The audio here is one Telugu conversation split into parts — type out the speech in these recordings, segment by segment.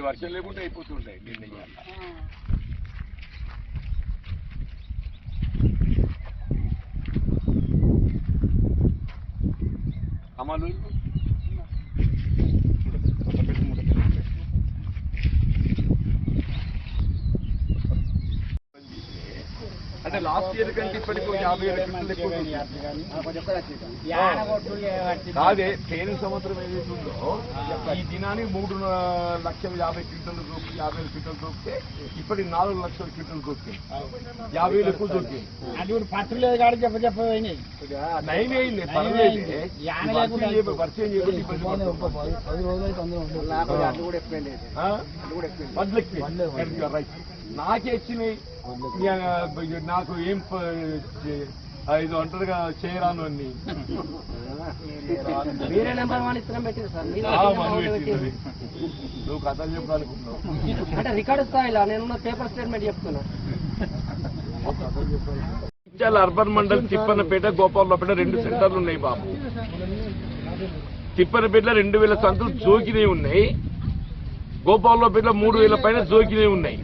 వర్షం లేకుంటే అయిపోతుంటాయి నిర్ణయాలు అమలు అంటే లాస్ట్ ఇయర్ కంటే ఇప్పటికి 50,000 కాదే పేరు సంవత్సరం ఏదైతుందో ఈ దినానికి 3,50,000 క్వింటలు దొరికి 50,000 క్వింటలు దొరికితే ఇప్పటికి 4,00,000 క్వింటలు దొరికింది 50,000 ఎక్కువ దొరికింది పట్టలేదు కాదు చెప్పైనాయి నయం అయింది పర్లేదు వర్షం చేయబట్టి 10 రోజులు రైట్ నాకే వచ్చినాయి నాకు ఏం ఇది ఒంటరిగా చేయరాను అన్ని మీరే నెంబర్ 1 ఇస్తున్నాం పెట్టింది సార్ నువ్వు కథలు చెప్పాలనుకుంటున్నావు అంటే రికార్డు స్థాయిలో నేను పేపర్ స్టేట్మెంట్ చెప్తున్నా అర్బన్ మండల్ తిప్పనపేట గోపాలపేట 2 సెంటర్లు ఉన్నాయి బాబు తిప్పనపేటలో 2,000 సంతులు జోకినే ఉన్నాయి గోపాలపేటలో 3,000 పైన జోకినే ఉన్నాయి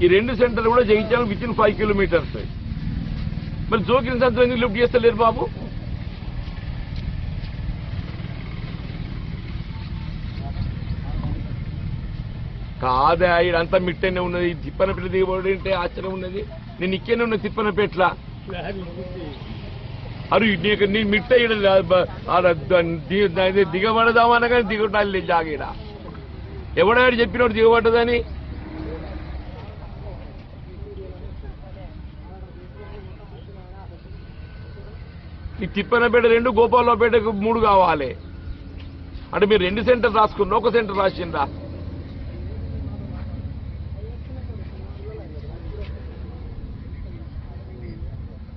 ఈ 2 సెంటర్లు కూడా జగిత్యాల వితిన్ 5 కిలోమీటర్స్ మరి జోకిన సంతులు ఎందుకు లిఫ్ట్ చేస్తలేరు బాబు కాదే ఇదంతా మిట్టనే ఉన్నది తిప్పనపేట దిగబడి అంటే ఆశ్చర్యం ఉన్నది నేను ఇక్కడనే ఉన్న తిప్పనపేట్ల అరు నీ మిట్ట దిగబడదామన్నా కానీ దిగటాలి జాగీడ ఎవడాడు చెప్పినోడు దిగబడ్డదని ఈ తిప్పనపేట 2 గోపాలపేటకు 3 కావాలి అంటే మీరు 2 సెంటర్ రాసుకున్నా 1 సెంటర్ రాసిందా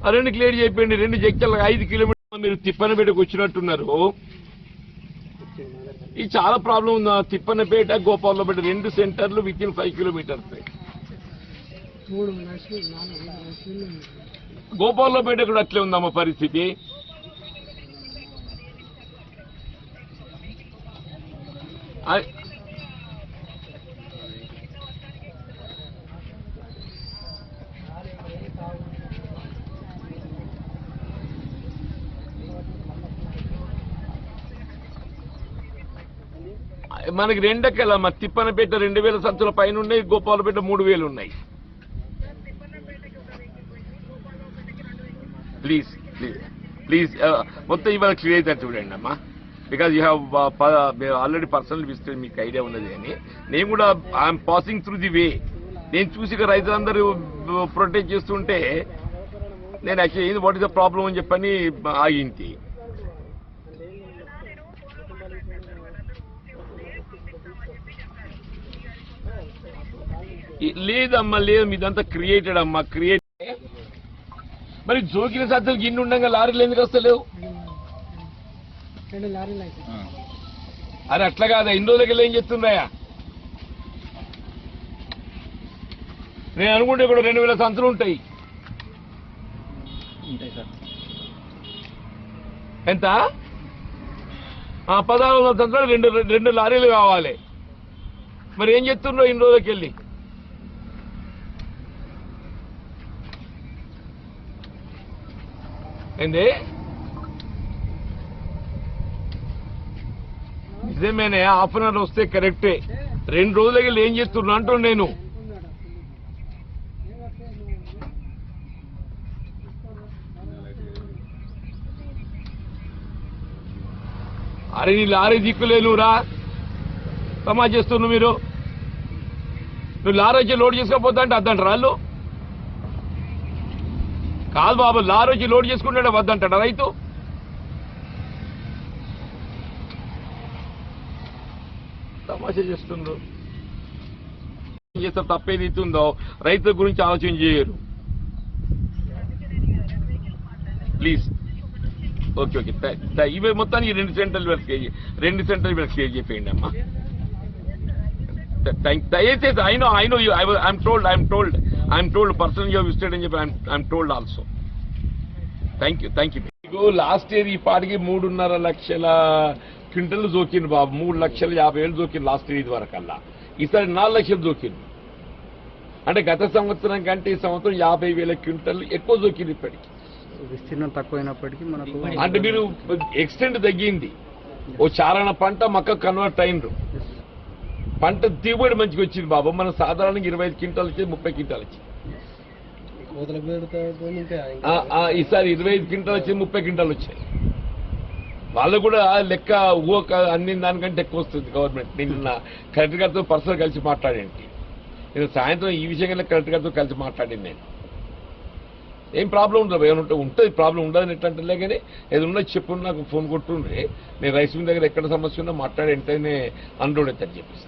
ఆ 2 క్లియర్ అయిపోయింది 2 జగిత్యాల 5 కిలోమీటర్లు మీరు తిప్పనపేటకు వచ్చినట్టున్నారు ఇది చాలా ప్రాబ్లం ఉందా తిప్పనపేట గోపాలపేట 2 సెంటర్లు వితిన్ 5 కిలోమీటర్స్ గోపాలపేట కూడా అట్లే ఉందమ్మా పరిస్థితి మనకి 2 ఎక్కలమ్మా తిప్పనపేట 2,000 సంచుల పైన ఉన్నాయి గోపాలపేట 3,000 ఉన్నాయి ప్లీజ్ ప్లీజ్ ప్లీజ్ మొత్తం ఇవాళ క్లియర్ అయితే చూడండి అమ్మా because you have already personal visit మీకు ఐడియా ఉన్నది అని నేను కూడా I'm passing through the way నేను చూసి రైతులందరూ ప్రొటెక్ట్ చేస్తుంటే నేను actually what is the problem అని చెప్పని ఆగింది లేదమ్మా లేదు మీదంతా క్రియేటెడ్ అమ్మా క్రియేట్ మరి జోకిన సత్తులు గిన్నె ఉండగా లారీలు ఎందుకు వస్తలేవు అరే అట్లా కాదా ఇన్ని రోజులకి ఏం చెప్తున్నాయా నేను అనుకుంటే ఇప్పుడు 2,000 సంతులు ఉంటాయి ఎంత 1,600 సంతులు 2 లారీలు కావాలి మరి ఏం చెప్తున్నావు ఇన్ని రోజులకి వెళ్ళి ఏంది నిజమేనే హాఫ్ అన్ అవర్ వస్తే కరెక్టే 2 రోజులకి ఏం చేస్తున్నా అంటూ నేను అరే నీ లారీ దిక్కులేనురా సమా చేస్తున్నావు మీరు నువ్వు లారీ వచ్చి లోడ్ చేసుకోకపోతా అంటే అద్దంటారు వాళ్ళు కాదు బాబు లారీ వచ్చి లోడ్ చేసుకుంటాడే వద్దంటాడు రైతు తమాషా చేస్తుండ్రు. చేస్తే తప్పేదైతే ఉందో రైతుల గురించి ఆలోచన చేయరు. ప్లీజ్ ఓకే ఓకే ఇవి మొత్తానికి 2 సెంటర్లు వీళ్ళకి క్లియర్ చెప్పేయండి అమ్మా. దయచేసి I'm told personal you visited అని చెప్పి I'm told also. Thank you. మీకు లాస్ట్ ఇయర్ ఈ పాటికి 3.5 లక్షల క్వింటల్ జోకింది బాబు. 3,50,000 జోకింది లాస్ట్ ఇయర్ ఇది వరకల్లా. ఈసారి 4 లక్షలు జోకింది. అంటే గత సంవత్సరం కంటే ఈ సంవత్సరం 50,000 క్వింటల్ ఎక్కువ జోకింది. ఇప్పటికి విస్తీర్ణం తక్కువైనప్పటికీ మనకు అంటే మీరు ఎక్స్టెంట్ తగ్గింది. ఓ చారణ పంట మక్క కన్వర్ట్ అయినరు. పంట దిగుబడి మంచిగా వచ్చింది బాబు. మనం సాధారణంగా 25 క్వింటాలు వచ్చి 30 క్వింటాలు వచ్చింది. ఈసారి 25 క్వింటాలు వచ్చి 30 క్వింటాలు వచ్చాయి. వాళ్ళు కూడా లెక్క అన్ని దానికంటే ఎక్కువ వస్తుంది గవర్నమెంట్. నిన్న కలెక్టర్ గారితో పర్సనల్ కలిసి మాట్లాడేంటి. నేను సాయంత్రం ఈ విషయంగా కలెక్టర్ గారితో కలిసి మాట్లాడింది. నేను ఏం ప్రాబ్లం ఉండదు, ఏమంటే ఉంటుంది ప్రాబ్లం ఉండదని ఎట్లంటే కానీ ఏదన్నా చెప్పు నాకు ఫోన్ కొట్టుండ్రి. నేను రైస్ మిల్ దగ్గర ఎక్కడ సమస్య ఉన్నా మాట్లాడి ఎంతైనా అన్లోడ్ అవుతాను చెప్పేసి.